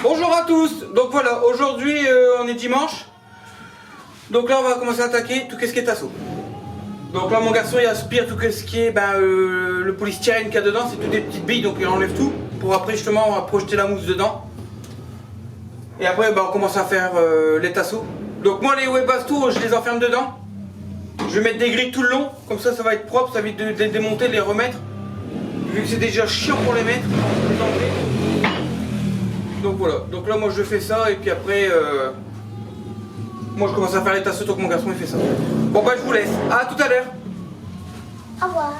Bonjour à tous, donc voilà, aujourd'hui on est dimanche. Donc là on va commencer à attaquer tout ce qui est tasseau. Donc là mon garçon il aspire tout ce qui est le polystyrène qu'il y a dedans, c'est toutes des petites billes, donc il enlève tout pour après justement projeter la mousse dedans. Et après on commence à faire les tasseaux. Donc moi les Webasto je les enferme dedans. Je vais mettre des grilles tout le long, comme ça ça va être propre, ça va être de les démonter, de les remettre. Vu que c'est déjà chiant pour les mettre, les enlever. Donc voilà, donc là moi je fais ça et puis après moi je commence à faire les tasseaux tant que mon garçon il fait ça. Bon bah je vous laisse, à tout à l'heure. Au revoir.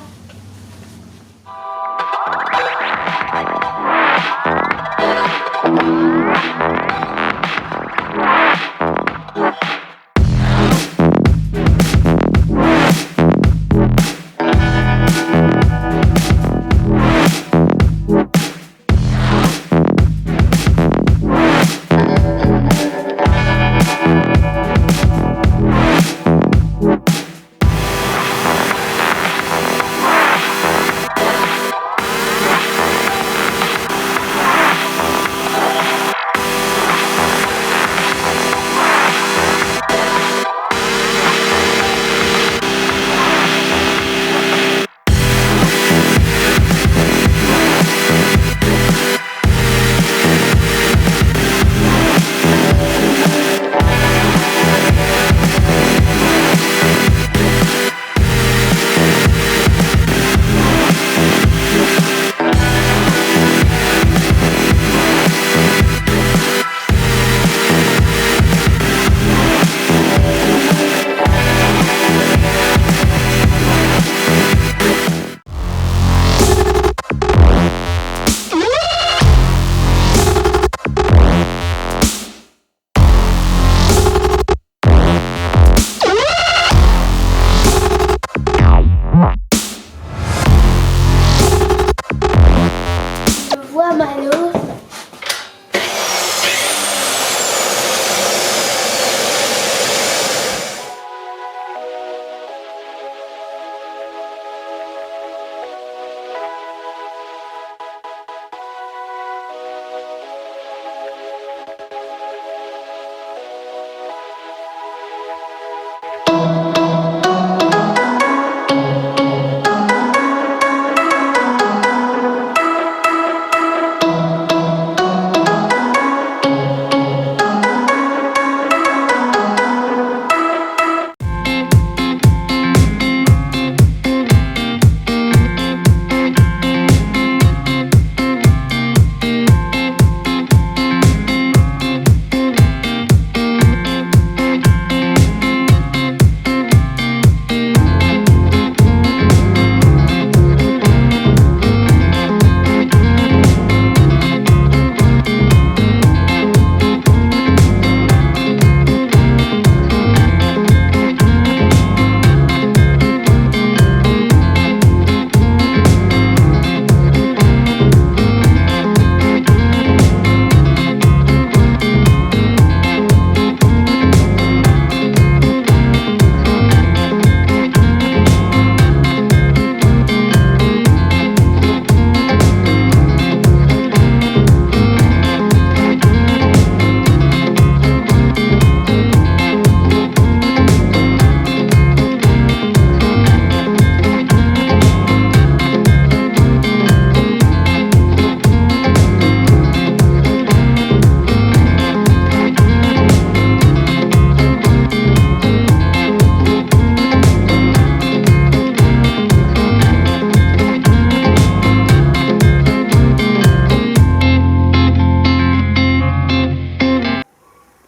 Malo.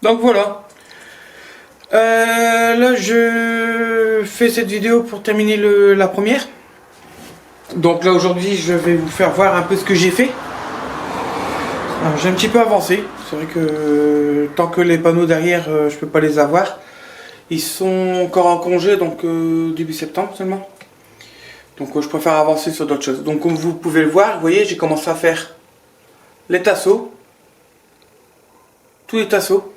Donc voilà. Là je fais cette vidéo pour terminer la première. Donc là aujourd'hui je vais vous faire voir un peu ce que j'ai fait. Alors j'ai un petit peu avancé. C'est vrai que tant que les panneaux derrière je peux pas les avoir. Ils sont encore en congé donc début septembre seulement. Donc je préfère avancer sur d'autres choses. Donc comme vous pouvez le voir, vous voyez j'ai commencé à faire les tasseaux. Tous les tasseaux.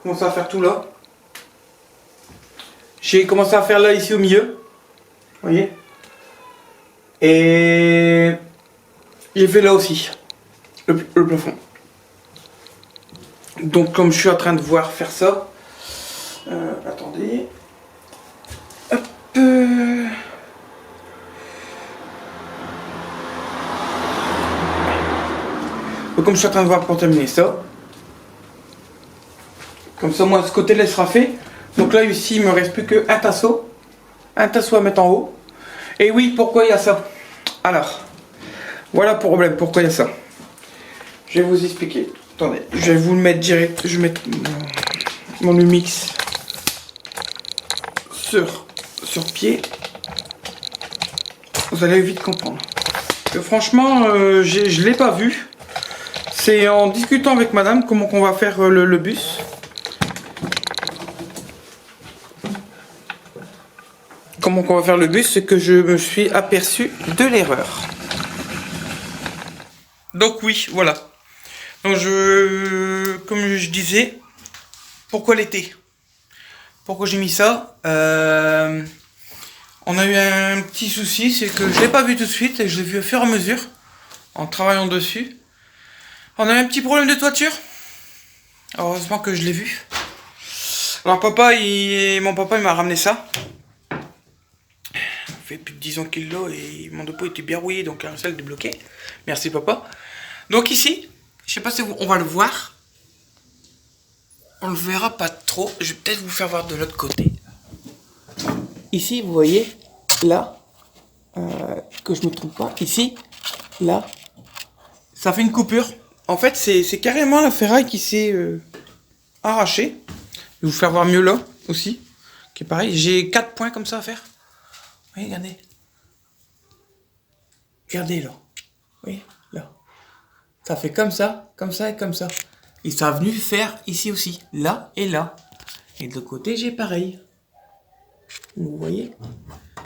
J'ai commencé à faire tout là. J'ai commencé à faire là ici au milieu. Vous voyez. Et il fait là aussi, le plafond. Donc comme je suis en train de voir faire ça, attendez. Hop. Donc comme je suis en train de voir pour terminer ça, comme ça moi ce côté-là sera fait. Donc là ici il me reste plus qu'un tasseau à mettre en haut. Et oui, pourquoi il y a ça? Alors, voilà le problème, pourquoi il y a ça. Je vais vous expliquer. Attendez, je vais vous le mettre direct. Je vais mettre mon Lumix sur vous allez vite comprendre. Franchement, je l'ai pas vu. C'est en discutant avec madame comment qu'on va faire le bus. Comment qu'on va faire le bus, c'est que je me suis aperçu de l'erreur. Donc oui, voilà. Donc comme je disais, pourquoi l'été? Pourquoi j'ai mis ça? On a eu un petit souci, c'est que je l'ai pas vu tout de suite et je l'ai vu au fur et à mesure en travaillant dessus. On a eu un petit problème de toiture. Heureusement que je l'ai vu. Alors mon papa il m'a ramené ça. Il fait plus de 10 ans qu'il l'a et mon dépôt était bien rouillé, donc un seul débloqué. Merci papa. Donc ici, je sais pas si on va le voir. On le verra pas trop. Je vais peut-être vous faire voir de l'autre côté. Ici, vous voyez, là, que je me trompe pas, ici, là, ça fait une coupure. En fait, c'est carrément la ferraille qui s'est arrachée. Je vais vous faire voir mieux là, aussi, qui est pareil. J'ai 4 points comme ça à faire. Oui, regardez. Regardez là. Oui, là. Ça fait comme ça et comme ça. Et ça a venu faire ici aussi, là et là. Et de l'autre côté, j'ai pareil. Vous voyez?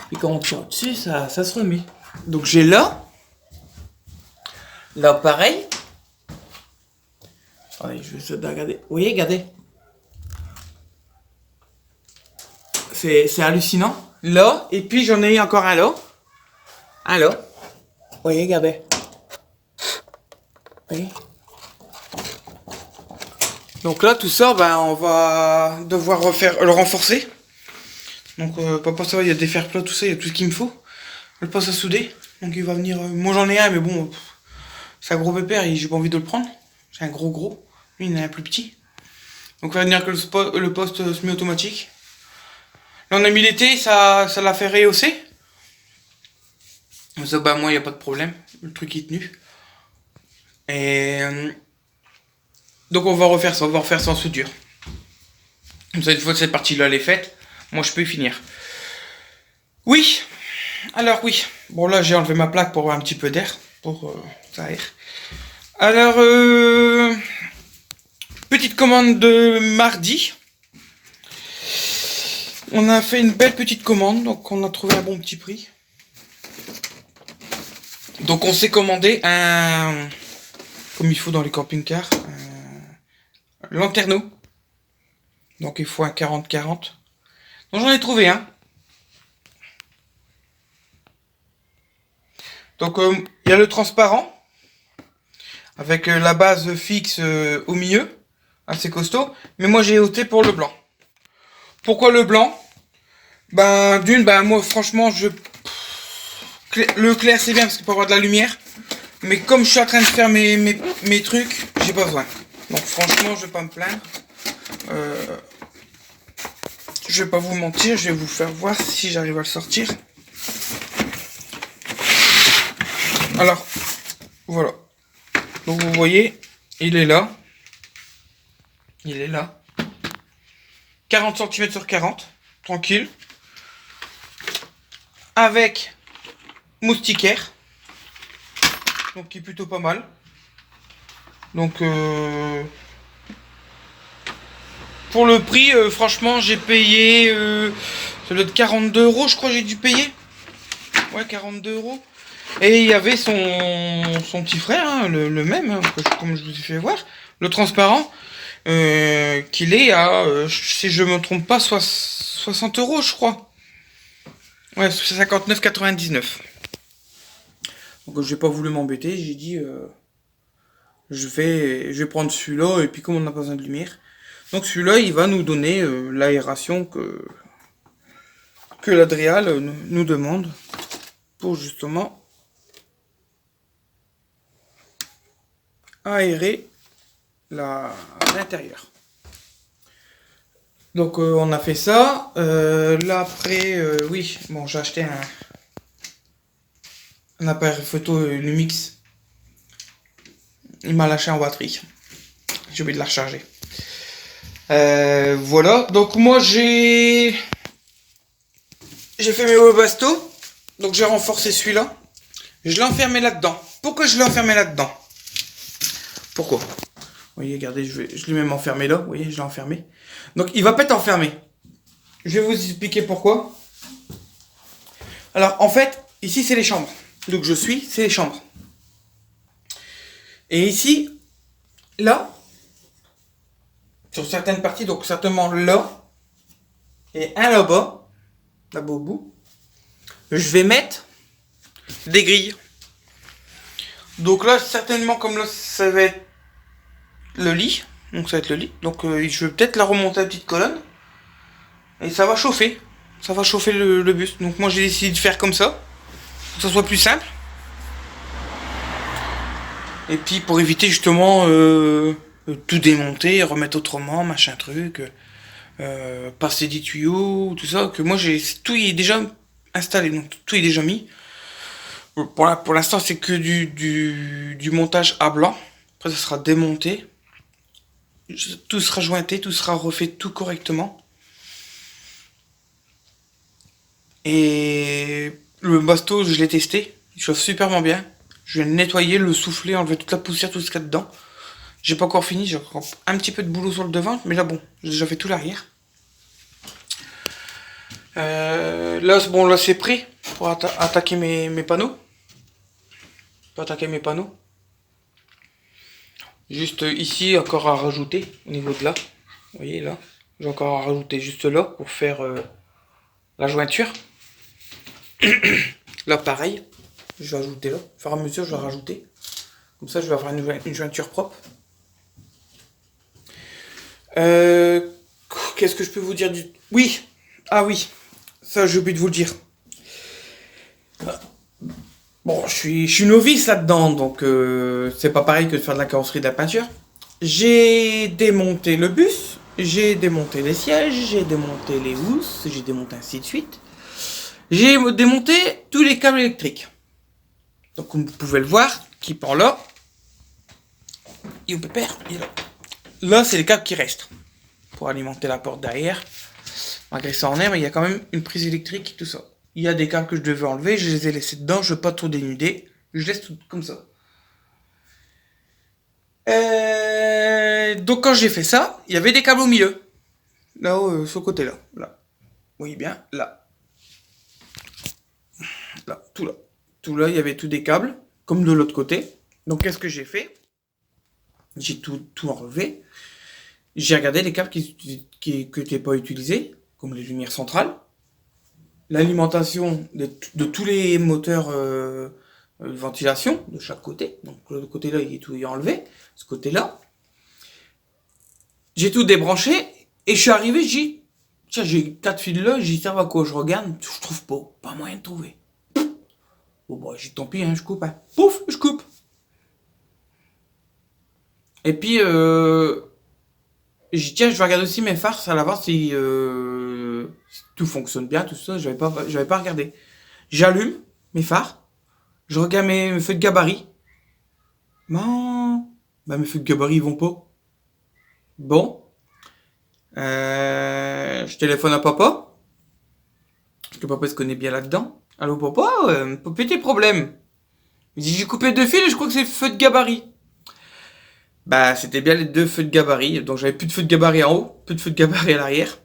Puis quand on tire dessus, ça se remet. Donc j'ai là pareil. Allez, je vais essayer de regarder. Vous voyez, regardez. C'est hallucinant. Là, et puis j'en ai encore un là. Un là. Vous voyez, regardez. Vous voyez? Donc là, tout ça, ben, on va devoir le renforcer. Donc, papa, ça va, il y a des fers plats, tout ça, il y a tout ce qu'il me faut. Le passe à souder. Donc, il va venir. Moi, j'en ai un, mais bon, c'est un gros pépère et j'ai pas envie de le prendre. C'est un gros. Lui, il en a un plus petit. Donc, il va venir que le poste semi-automatique. Là, on a mis l'été, ça l'a fait rehausser. Ça, bah, moi, il n'y a pas de problème. Le truc est tenu. Et. Donc, on va refaire ça en soudure. Comme ça, une fois que cette partie-là, elle est faite, moi, je peux y finir. Oui. Alors, oui. Bon, là, j'ai enlevé ma plaque pour avoir un petit peu d'air. Pour ça aère. Alors, petite commande de mardi. On a fait une belle petite commande, donc on a trouvé un bon petit prix. Donc on s'est commandé un, comme il faut dans les camping-cars, un lanterneau. Donc il faut un 40-40. Donc j'en ai trouvé un. Donc il y a le transparent, avec la base fixe au milieu, assez costaud. Mais moi j'ai opté pour le blanc. Pourquoi le blanc? Ben moi franchement le clair c'est bien parce qu'il peut avoir de la lumière. Mais comme je suis en train de faire mes trucs, j'ai pas besoin. Donc franchement je vais pas me plaindre. Je vais pas vous mentir, je vais vous faire voir si j'arrive à le sortir. Alors, voilà. Donc vous voyez, il est là. Il est là. 40 cm sur 40. Tranquille. Avec moustiquaire. Donc qui est plutôt pas mal. Donc pour le prix, franchement j'ai payé ça doit être 42 € je crois que j'ai dû payer. Ouais, 42 €. Et il y avait son petit frère, hein, le même, hein, comme je vous ai fait voir, le transparent, qu'il est à, si je me trompe pas, 60 € je crois. Ouais, 59,99. Donc j'ai pas voulu m'embêter, j'ai dit je vais prendre celui-là et puis comme on n'a pas besoin de lumière. Donc celui-là il va nous donner l'aération que l'Adréal nous demande pour justement aérer l'intérieur. Donc on a fait ça. Là après, oui, bon j'ai acheté un appareil photo Lumix. Il m'a lâché en batterie. J'ai oublié de la recharger. Voilà. Donc moi j'ai fait mes Webasto. Donc j'ai renforcé celui-là. Je l'ai enfermé là-dedans. Pourquoi je l'ai enfermé là-dedans? Pourquoi? Vous voyez, regardez, je l'ai même enfermé là. Vous voyez, je l'ai enfermé. Donc il va pas être enfermé. Je vais vous expliquer pourquoi. Alors en fait, ici c'est les chambres. Donc c'est les chambres. Et ici, là, sur certaines parties, donc certainement là, et un là-bas au bout, je vais mettre des grilles. Donc là, certainement, comme là, ça va être le lit. Donc ça va être le lit. Donc je vais peut-être la remonter à la petite colonne. Et ça va chauffer. Ça va chauffer le buste. Donc moi, j'ai décidé de faire comme ça. Pour que ça soit plus simple. Et puis pour éviter justement tout démonter, remettre autrement, machin truc. Passer des tuyaux, tout ça. Que moi, tout est déjà installé. Donc tout est déjà mis. Pour l'instant, c'est que du montage à blanc. Après, ça sera démonté. Tout sera jointé, tout sera refait tout correctement. Et le basto, je l'ai testé. Il chauffe superment bien. Je vais le nettoyer, le souffler, enlever toute la poussière, tout ce qu'il y a dedans. J'ai pas encore fini, j'ai encore un petit peu de boulot sur le devant. Mais là, bon, j'ai déjà fait tout l'arrière. Là, bon, là, c'est prêt pour attaquer mes panneaux. Pour attaquer mes panneaux. Juste ici, encore à rajouter au niveau de là. Vous voyez là, j'ai encore à rajouter juste là pour faire la jointure. Là, pareil, je vais ajouter là. Au fur et à mesure, je vais rajouter. Comme ça, je vais avoir une jointure propre. Qu'est-ce que je peux vous dire du... Oui, ah oui, ça j'ai oublié de vous le dire. Bon, je suis novice là-dedans, donc c'est pas pareil que de faire de la carrosserie, de la peinture. J'ai démonté le bus, j'ai démonté les sièges, j'ai démonté les housses, j'ai démonté ainsi de suite. J'ai démonté tous les câbles électriques. Donc comme vous pouvez le voir, qui part là. Et au pépère, il est là. Là, c'est les câbles qui restent. Pour alimenter la porte derrière. Malgré ça en est, mais il y a quand même une prise électrique, tout ça. Il y a des câbles que je devais enlever, je les ai laissés dedans, je ne veux pas trop dénuder. Je laisse tout comme ça. Donc quand j'ai fait ça, il y avait des câbles au milieu. Là-haut, sur le côté là. Là. Vous voyez bien, là. Là, tout là. Tout là, il y avait tous des câbles, comme de l'autre côté. Donc qu'est-ce que j'ai fait? J'ai tout enlevé. J'ai regardé les câbles qui n'étaient pas utilisés, comme les lumières centrales. L'alimentation de tous les moteurs de ventilation de chaque côté. Donc le côté là, il est tout enlevé. Ce côté-là. J'ai tout débranché et je suis arrivé, j'ai dit, tiens, j'ai 4 fils là, j'ai dit, ça va quoi, je regarde, je trouve pas moyen de trouver. Bon bah j'ai dit, tant pis, hein, je coupe. Hein. Pouf, je coupe. Et puis j'ai dit, tiens, je vais regarder aussi mes phares, ça va voir si tout fonctionne bien, tout ça, j'avais pas regardé. J'allume mes phares, je regarde mes feux de gabarit. Non, bah mes feux de gabarit ils vont pas. Bon, je téléphone à papa, parce que papa se connaît bien là-dedans. Allô papa, petit problème. Il dit, j'ai coupé 2 fils et je crois que c'est le feu de gabarit. Bah c'était bien les 2 feux de gabarit, donc j'avais plus de feu de gabarit en haut, plus de feu de gabarit à l'arrière.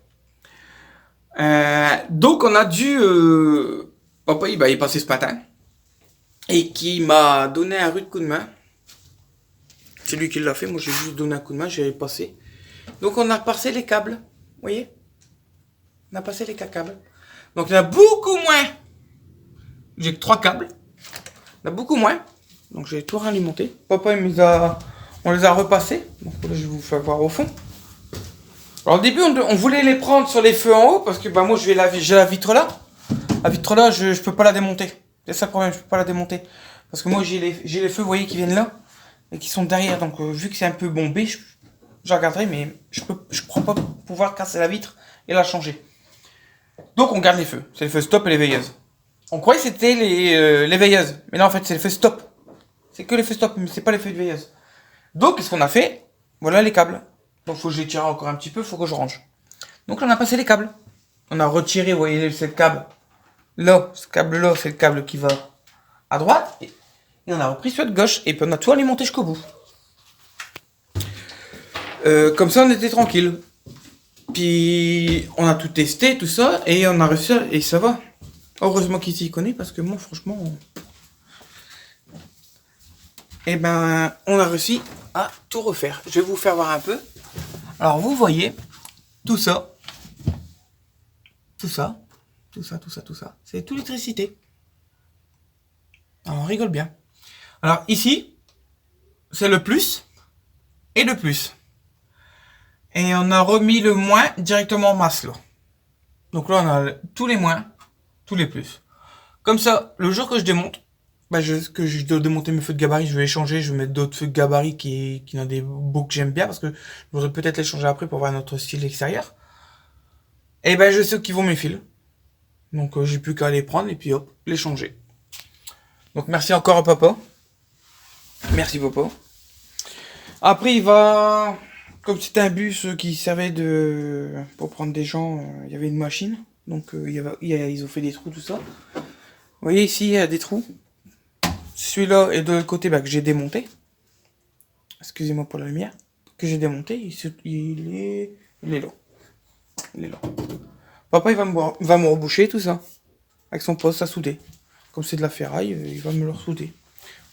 Donc on a dû... Papa il est passé ce matin. Et qui m'a donné un rude coup de main. C'est lui qui l'a fait, moi j'ai juste donné un coup de main, j'ai passé. Donc on a repassé les câbles. Vous voyez? On a passé les 4 câbles. Donc il y en a beaucoup moins. J'ai que 3 câbles. On a beaucoup moins. Donc j'ai tout réalimenté. Papa on les a repassés. Donc là je vais vous faire voir au fond. Alors au début on voulait les prendre sur les feux en haut parce que bah moi j'ai la vitre là. La vitre là je peux pas la démonter. C'est ça le problème, je peux pas la démonter. Parce que moi j'ai les feux, vous voyez, qui viennent là et qui sont derrière. Donc vu que c'est un peu bombé, je regarderai, mais je crois pas pouvoir casser la vitre et la changer. Donc on garde les feux. C'est les feux stop et les veilleuses. On croyait que c'était les veilleuses. Mais non, en fait, c'est les feux stop. C'est que les feux stop, mais c'est pas les feux de veilleuse. Donc, qu'est-ce qu'on a fait? Voilà les câbles. Donc, faut que je les tire encore un petit peu, faut que je range. Donc là, on a passé les câbles. On a retiré, vous voyez, c'est le câble. Là, ce câble-là, c'est le câble qui va à droite. Et on a repris celui de gauche. Et puis, on a tout alimenté jusqu'au bout. Comme ça, on était tranquille. Puis, on a tout testé, tout ça. Et on a réussi, et ça va. Heureusement qu'il s'y connaît, parce que moi, franchement... Eh ben, on a réussi à tout refaire. Je vais vous faire voir un peu. Alors, vous voyez, tout ça. Tout ça. C'est toute l'électricité. Alors, on rigole bien. Alors, ici, c'est le plus et le plus. Et on a remis le moins directement en masse, là. Donc là, on a tous les moins, tous les plus. Comme ça, le jour que je démonte, bah que je dois démonter mes feux de gabarit, je vais les changer, je vais mettre d'autres feux de gabarit qui ont des beaux que j'aime bien, parce que je voudrais peut-être les changer après pour avoir notre style extérieur. Et ben je sais qu'ils vont mes fils. Donc j'ai plus qu'à les prendre et puis hop, les changer. Donc merci encore à papa. Merci papa. Après il va... Comme c'était un bus qui servait pour prendre des gens, il y avait une machine. Donc ils ont fait des trous, tout ça. Vous voyez ici, il y a des trous. Celui-là est de l'autre côté que j'ai démonté. Excusez-moi pour la lumière. Que j'ai démonté. Il est là. Il est là. Papa, il va me reboucher tout ça. Avec son poste à souder. Comme c'est de la ferraille, il va me le ressouder.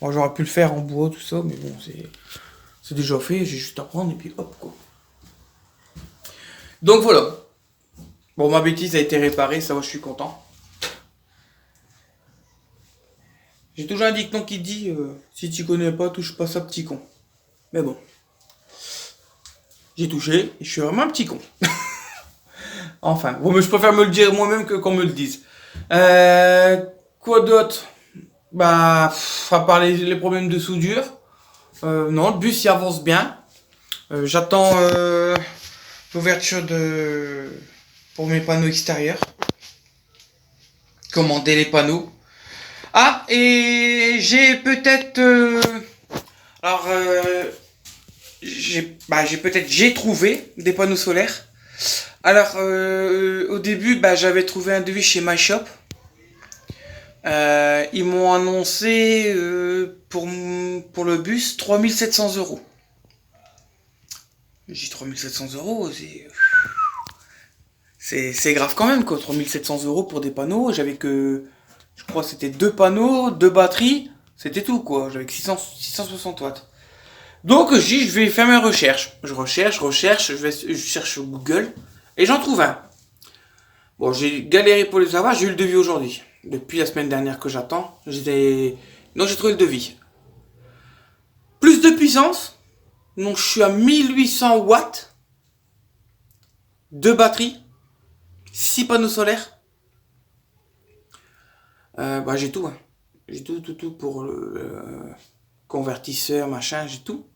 Bon, j'aurais pu le faire en bois, tout ça, mais bon, c'est déjà fait. J'ai juste à prendre et puis hop, quoi. Donc voilà. Bon, ma bêtise a été réparée, ça va, je suis content. J'ai toujours un dicton qui dit si tu connais pas, touche pas ça, petit con. Mais bon. J'ai touché et je suis vraiment un petit con. Enfin, bon, mais je préfère me le dire moi-même que qu'on me le dise. Quoi d'autre? Bah, à part les problèmes de soudure. Non, le bus il avance bien. J'attends l'ouverture pour mes panneaux extérieurs. Commander les panneaux. Ah, et j'ai peut-être... j'ai trouvé des panneaux solaires. Alors, au début, j'avais trouvé un devis chez MyShop. Ils m'ont annoncé pour le bus 3700 €. J'ai 3700 €, c'est grave quand même, quoi. 3700 € pour des panneaux. J'avais que... Je crois que c'était 2 panneaux, 2 batteries, c'était tout quoi, j'avais que 660 watts. Donc je vais faire mes recherches. Je recherche, je cherche sur Google et j'en trouve un. Bon, j'ai galéré pour les avoir, j'ai eu le devis aujourd'hui. Depuis la semaine dernière que j'attends, j'ai trouvé le devis. Plus de puissance, donc je suis à 1800 watts, 2 batteries, 6 panneaux solaires. J'ai tout, hein. J'ai tout pour le convertisseur, machin, j'ai tout.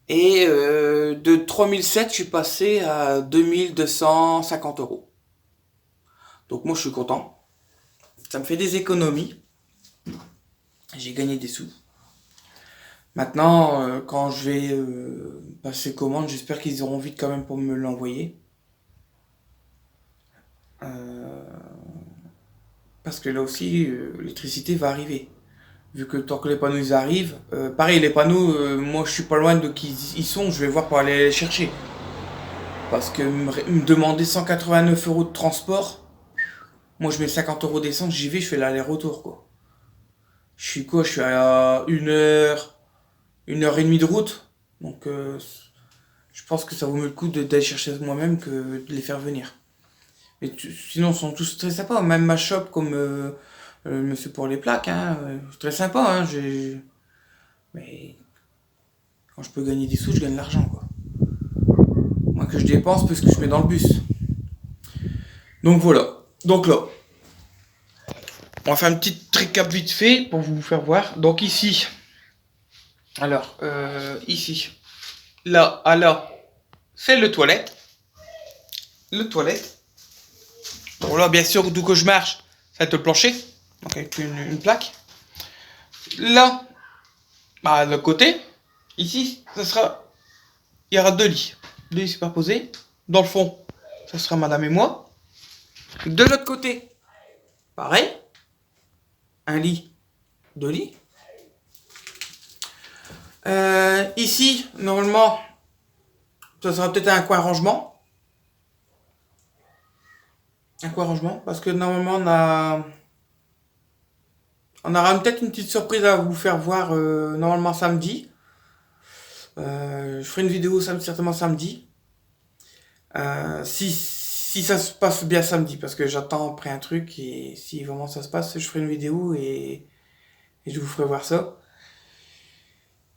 Et de 3007, je suis passé à 2250 €. Donc moi, je suis content. Ça me fait des économies. J'ai gagné des sous. Maintenant, quand je vais passer commande, j'espère qu'ils auront vite quand même pour me l'envoyer. Parce que là aussi, l'électricité va arriver. Vu que tant que les panneaux ils arrivent, pareil, les panneaux, moi je suis pas loin de qui ils sont, je vais voir pour aller les chercher. Parce que me demander 189 € de transport, moi je mets 50 € d'essence, j'y vais, je fais l'aller-retour quoi. Je suis quoi? Je suis à 1h et demie de route. Donc je pense que ça vaut mieux le coup d'aller chercher moi-même que de les faire venir. Mais sinon, ils sont tous très sympas. Même ma shop, comme monsieur pour les plaques, hein. Très sympa, hein. Mais quand je peux gagner des sous, je gagne de l'argent, quoi. Moins que je dépense, plus que je mets dans le bus. Donc voilà. Donc là, on va faire un petit récap vite fait pour vous faire voir. Donc ici, alors, ici, là, à là, c'est le toilette. Le toilette. Bon là, bien sûr, d'où que je marche, ça va être le plancher. Donc avec une plaque. Là, bah, de l'autre côté, ici, ça sera, il y aura 2 lits. 2 lits superposés. Dans le fond, ça sera madame et moi. De l'autre côté, pareil. Un lit, 2 lits. Ici, normalement, ça sera peut-être un coin rangement. Un coin rangement, parce que normalement, on aura peut-être une petite surprise à vous faire voir normalement samedi. Je ferai une vidéo certainement samedi. Si ça se passe bien samedi, parce que j'attends après un truc, et si vraiment ça se passe, je ferai une vidéo et je vous ferai voir ça.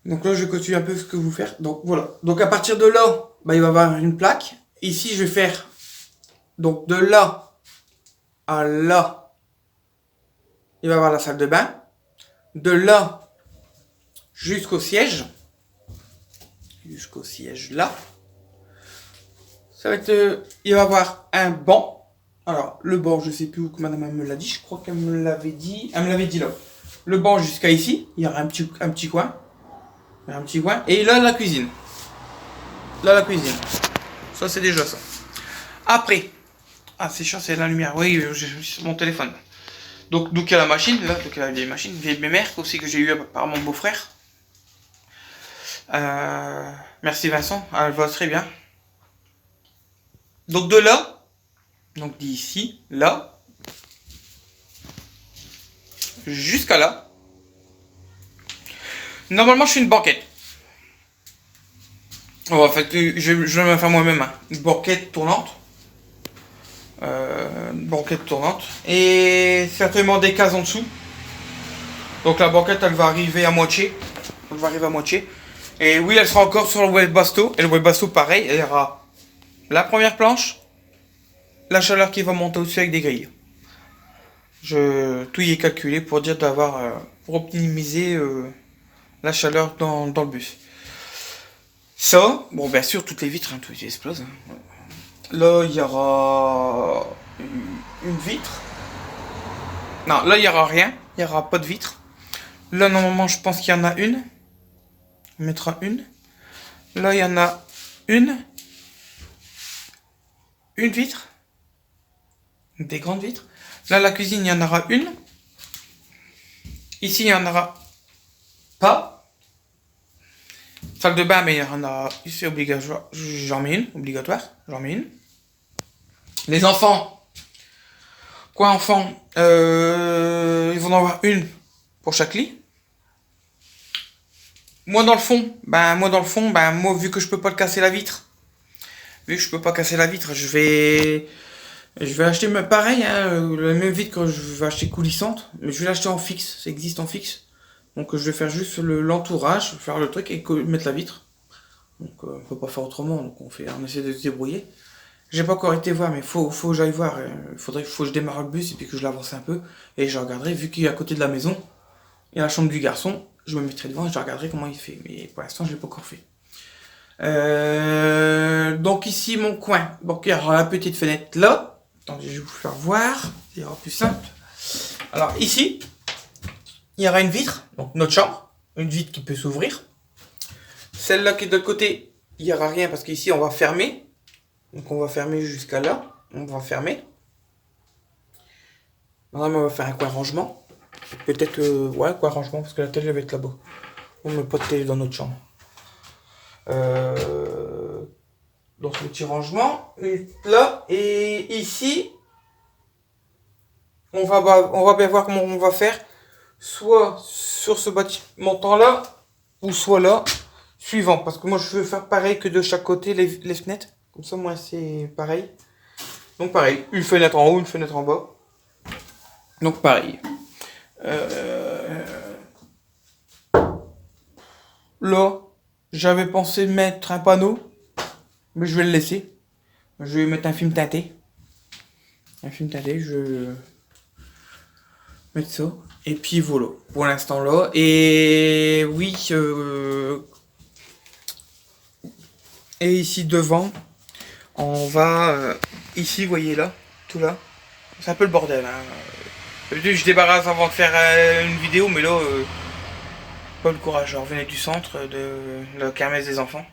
Donc là, je continue un peu ce que vous faire. Donc voilà. Donc à partir de là, bah, il va y avoir une plaque. Ici, je vais faire donc de là à là, il va y avoir la salle de bain. De là jusqu'au siège là, ça va être, il va y avoir un banc. Alors le banc, je sais plus où que madame me l'a dit. Je crois qu'elle me l'avait dit. Elle me l'avait dit là. Le banc jusqu'à ici, il y aura un petit coin. Un petit coin. Et là, la cuisine. Là, la cuisine. Ça, c'est déjà ça. Après. Ah, c'est chiant, c'est la lumière. Oui, j'ai sur mon téléphone. Donc il y a la machine. Là, donc il y a la vieille machine. Une vieille mémère aussi que j'ai eu par mon beau-frère. Merci Vincent. Elle va très bien. Donc de là. Donc d'ici, là. Jusqu'à là. Normalement, je fais une banquette. Oh, en fait, je vais me faire moi-même, hein. Une banquette tournante. Et certainement des cases en dessous. Donc la banquette, elle va arriver à moitié. Et oui, elle sera encore sur le Webasto. Et le Webasto, pareil, il y aura la première planche, la chaleur qui va monter au-dessus avec des grilles. Tout y est calculé pour dire pour optimiser la chaleur dans le bus. Ça, bon, bien sûr, toutes les vitres, hein, tout explose. Hein. Là, il y aura une vitre. Non, là, il n'y aura rien. Il n'y aura pas de vitre. Là, normalement, je pense qu'il y en a une. On mettra une. Là, il y en a une. Une vitre. Des grandes vitres. Là, la cuisine, il y en aura une. Ici, il n'y en aura pas. Salle de bain, mais il y en a. C'est obligatoire. J'en mets une. Obligatoire. J'en mets une. Les enfants. Quoi, enfants? Ils vont en avoir une pour chaque lit. Moi, dans le fond, moi, vu que je peux pas casser la vitre. Je vais acheter pareil, hein, la même vitre que je vais acheter coulissante. Mais je vais l'acheter en fixe. Ça existe en fixe. Donc je vais faire juste l'entourage, faire le truc et mettre la vitre. Donc on peut pas faire autrement, donc on essaie de se débrouiller. J'ai pas encore été voir, mais faut que j'aille voir. Faut que je démarre le bus et puis que je l'avance un peu. Et je regarderai, vu qu'il est à côté de la maison, il y a la chambre du garçon, je me mettrai devant et je regarderai comment il fait. Mais pour l'instant, je l'ai pas encore fait. Donc ici, mon coin. Donc il y aura la petite fenêtre là. Attendez, je vais vous faire voir. Il y aura plus simple. Alors ici, il y aura une vitre, donc notre chambre, une vitre qui peut s'ouvrir. Celle-là qui est de l'autre côté, il n'y aura rien parce qu'ici on va fermer. Donc on va fermer jusqu'à là. On va fermer. Normalement on va faire un coin rangement. Peut-être, ouais, coin rangement parce que la télé va être là-bas. On ne met pas de télé dans notre chambre. Donc le petit rangement. Là, et ici, on va bien voir comment on va faire. Soit sur ce bâtiment là, ou soit là, suivant. Parce que moi je veux faire pareil que de chaque côté les fenêtres. Comme ça moi c'est pareil. Donc pareil, une fenêtre en haut, une fenêtre en bas. Donc pareil. Là, j'avais pensé mettre un panneau, mais je vais le laisser. Je vais mettre un film teinté. Un film teinté, je vais mettre ça. Et puis voilà, pour l'instant là. Et oui, et ici devant, on va... ici, vous voyez là, tout là. C'est un peu le bordel. Hein. Je débarrasse avant de faire une vidéo, mais là... pas le courage, je revenais du centre de la kermesse des enfants.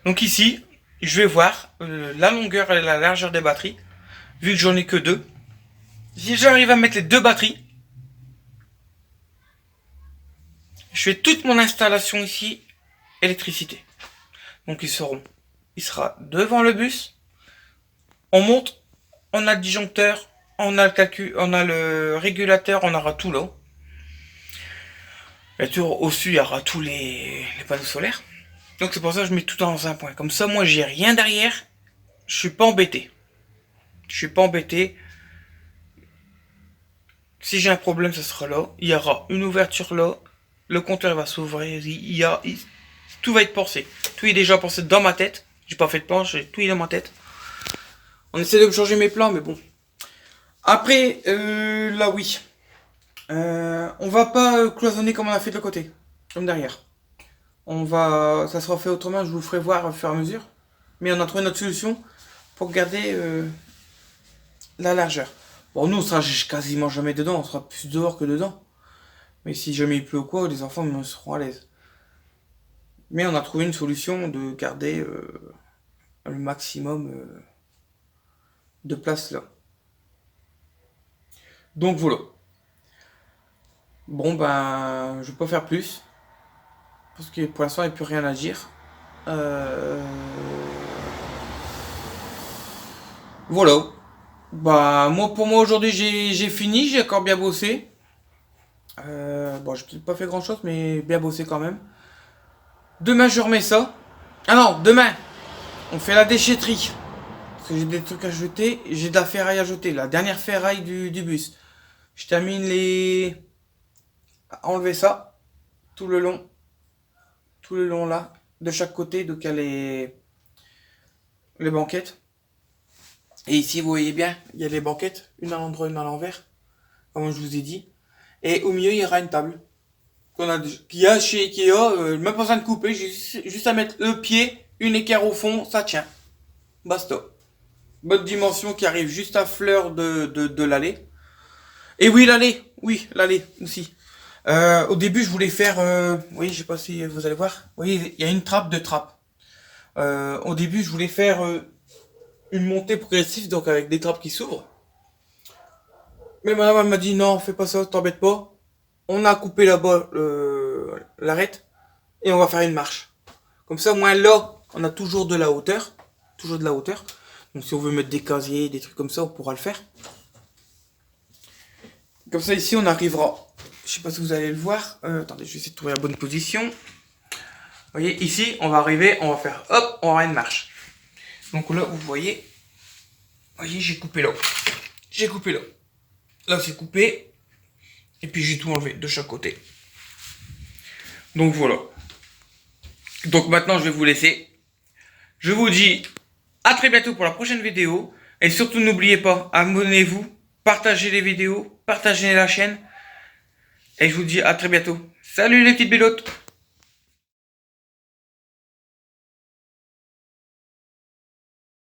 Donc ici, je vais voir la longueur et la largeur des batteries, vu que j'en ai que 2. Si j'arrive à mettre les 2 batteries, je fais toute mon installation ici, électricité. Donc il sera devant le bus, on monte, on a le disjoncteur, on a le calcul, on a le régulateur, on aura tout là. Et au-dessus, il y aura tous les panneaux solaires. Donc c'est pour ça que je mets tout dans un point. Comme ça, moi, j'ai rien derrière. Je suis pas embêté. Je suis pas embêté. Si j'ai un problème, ce sera là. Il y aura une ouverture là. Le compteur va s'ouvrir. Tout va être pensé. Tout est déjà pensé dans ma tête. J'ai pas fait de plan, tout est dans ma tête. On essaie de changer mes plans, mais bon. Après, là oui. On va pas cloisonner comme on a fait de l'autre côté. Comme derrière. Ça sera fait autrement, je vous ferai voir au fur et à mesure. Mais on a trouvé notre solution pour garder la largeur. Bon, nous, on sera quasiment jamais dedans, on sera plus dehors que dedans. Mais si jamais il pleut ou quoi, les enfants seront à l'aise. Mais on a trouvé une solution de garder le maximum de place là. Donc voilà. Bon ben, je vais pas faire plus. Parce que pour l'instant, il n'y a plus rien à dire. Voilà. Bah, pour moi aujourd'hui, j'ai fini. J'ai encore bien bossé. Bon, j'ai peut-être pas fait grand chose, mais bien bossé quand même. Demain, je remets ça. Ah non, demain, on fait la déchetterie. Parce que j'ai des trucs à jeter. J'ai de la ferraille à jeter. La dernière ferraille du bus. Je termine à enlever ça. Tout le long. Tout le long là. De chaque côté. Donc il y a les banquettes. Et ici, vous voyez bien, il y a les banquettes. Une à l'endroit, une à l'envers. Comme je vous ai dit. Et au milieu, il y aura une table. Qu'il y a chez Ikea. Même pas besoin de couper. J'ai juste à mettre le pied, une équerre au fond. Ça tient. Basta. Bonne dimension qui arrive juste à fleur de l'allée. Et oui, l'allée. Oui, l'allée aussi. Au début, je voulais faire... oui, je sais pas si vous allez voir. Vous voyez, il y a une trappe de trappe. Au début, je voulais faire une montée progressive, donc avec des trappes qui s'ouvrent. Mais madame, elle m'a dit, non, fais pas ça, t'embête pas. On a coupé là-bas l'arête. Et on va faire une marche. Comme ça, au moins là, on a toujours de la hauteur. Toujours de la hauteur. Donc si on veut mettre des casiers, des trucs comme ça, on pourra le faire. Comme ça, ici, on arrivera... Je sais pas si vous allez le voir. Attendez, je vais essayer de trouver la bonne position. Vous voyez, ici, on va arriver, on va faire... Hop, on aura une marche. Donc là, vous voyez... j'ai coupé là. J'ai coupé là. Là, c'est coupé. Et puis, j'ai tout enlevé de chaque côté. Donc, voilà. Donc, maintenant, je vais vous laisser. Je vous dis à très bientôt pour la prochaine vidéo. Et surtout, n'oubliez pas, abonnez-vous, partagez les vidéos, partagez la chaîne. Et je vous dis à très bientôt. Salut les petites bélotes!